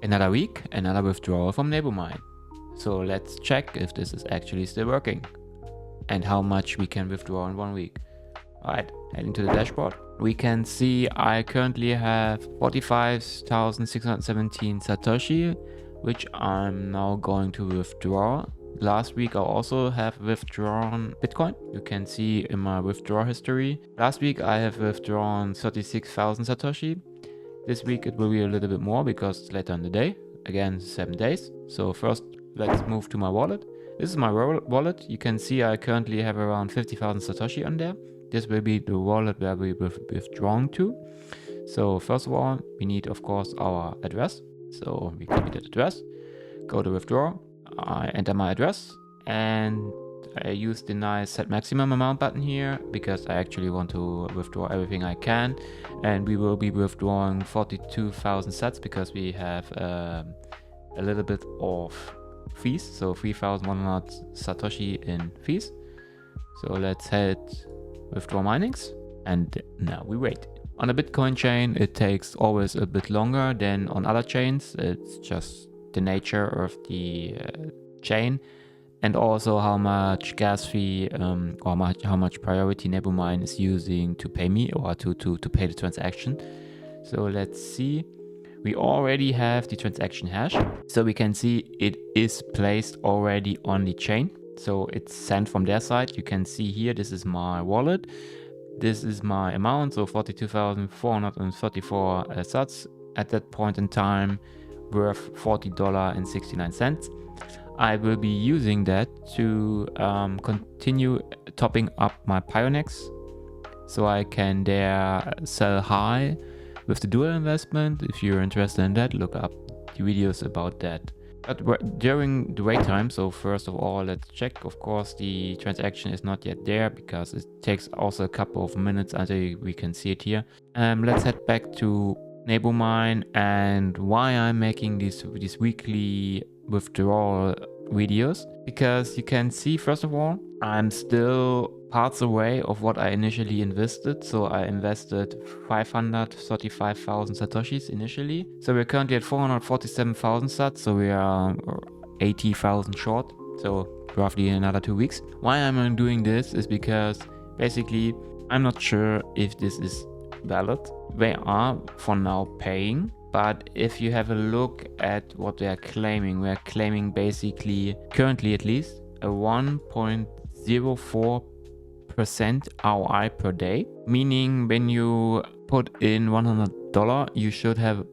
Another week, another withdrawal from Nebumine. So let's check if this is actually still working and how much we can withdraw in 1 week. Alright, heading to the dashboard. We can see I currently have 45,617 satoshi, which I'm now going to withdraw. Last week I also have withdrawn Bitcoin. You can see in my withdrawal history. Last week I have withdrawn 36,000 satoshi. This week it will be a little bit more because it's later in the day. Again, 7 days. So first let's move to my wallet. This is my wallet. You can see I currently have around 50,000 satoshi on there. This will be the wallet where we will withdrawn to. So first of all, we need of course our address. So we copy that address, go to withdraw. I enter my address and I use the nice set maximum amount button here because I actually want to withdraw everything I can, and we will be withdrawing 42,000 sats because we have a little bit of fees, so 3,100 satoshi in fees. So let's hit withdraw minings and now we wait. On a Bitcoin chain it takes always a bit longer than on other chains. It's just the nature of the chain, and also how much gas fee or how much priority Nebumine is using to pay me or to pay the transaction. So let's see. We already have the transaction hash, so we can see it is placed already on the chain. So it's sent from their side. You can see here, this is my wallet. This is my amount, so 42,434 sats at that point in time, worth $40.69. I will be using that to continue topping up my Pionex, so I can there sell high with the dual investment. If you're interested in that, look up the videos about that. But during the wait time, so first of all, let's check. Of course, the transaction is not yet there because it takes also a couple of minutes until we can see it here. Let's head back to Nebumine and why I'm making these weekly withdrawal videos, because you can see, first of all, I'm still parts away of what I initially invested. So I invested 535,000 satoshis initially. So we're currently at 447,000 sats. So we are 80,000 short. So roughly another 2 weeks. Why I'm doing this is because basically I'm not sure if this is valid. They are for now paying. But if you have a look at what they are claiming, we are claiming basically, currently at least, a 1.04% ROI per day. Meaning when you put in $100, you should have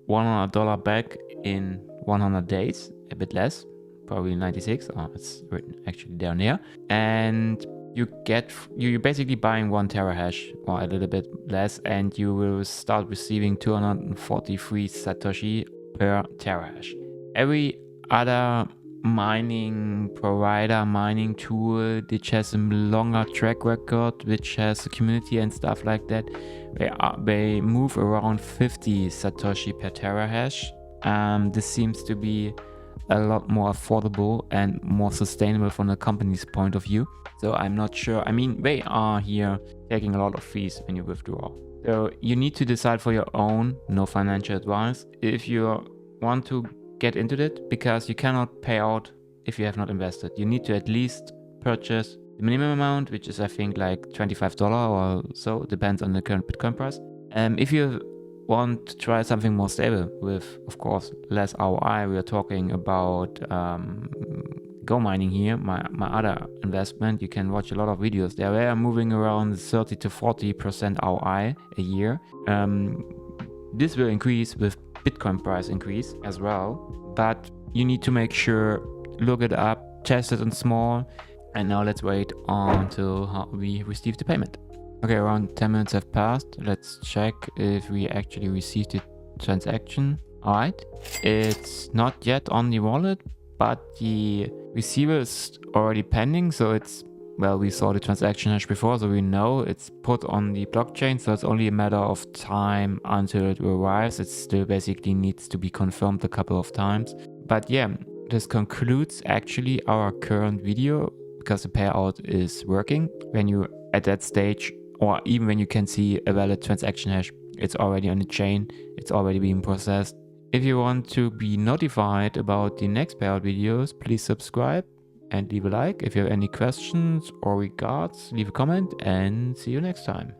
$100 back in 100 days, a bit less, probably 96. Oh, it's written actually down here. And you're basically buying 1 terahash or a little bit less, and you will start receiving 243 satoshi per terahash. Every other mining provider, mining tool which has a longer track record, which has a community and stuff like that, they move around 50 satoshi per terahash. This seems to be a lot more affordable and more sustainable from the company's point of view. So I'm not sure. I mean, they are here taking a lot of fees when you withdraw. So you need to decide for your own, no financial advice, if you want to get into it, because you cannot pay out if you have not invested. You need to at least purchase the minimum amount, which is I think like $25 or so, depends on the current Bitcoin price. If you want to try something more stable with, of course, less ROI, we are talking about Gomining here, my other investment. You can watch a lot of videos there. They are moving around 30 to 40% ROI a year. This will increase with Bitcoin price increase as well, but you need to make sure, look it up, test it on small, and now let's wait until we receive the payment. Okay, around 10 minutes have passed. Let's check if we actually received the transaction. Alright, it's not yet on the wallet, but the receiver is already pending. So it's, well, we saw the transaction hash before, so we know it's put on the blockchain. So it's only a matter of time until it arrives. It still basically needs to be confirmed a couple of times. But yeah, this concludes actually our current video, because the payout is working. When you're at that stage, or even when you can see a valid transaction hash, it's already on the chain, it's already being processed. If you want to be notified about the next payout videos, please subscribe and leave a like. If you have any questions or regards, leave a comment and see you next time.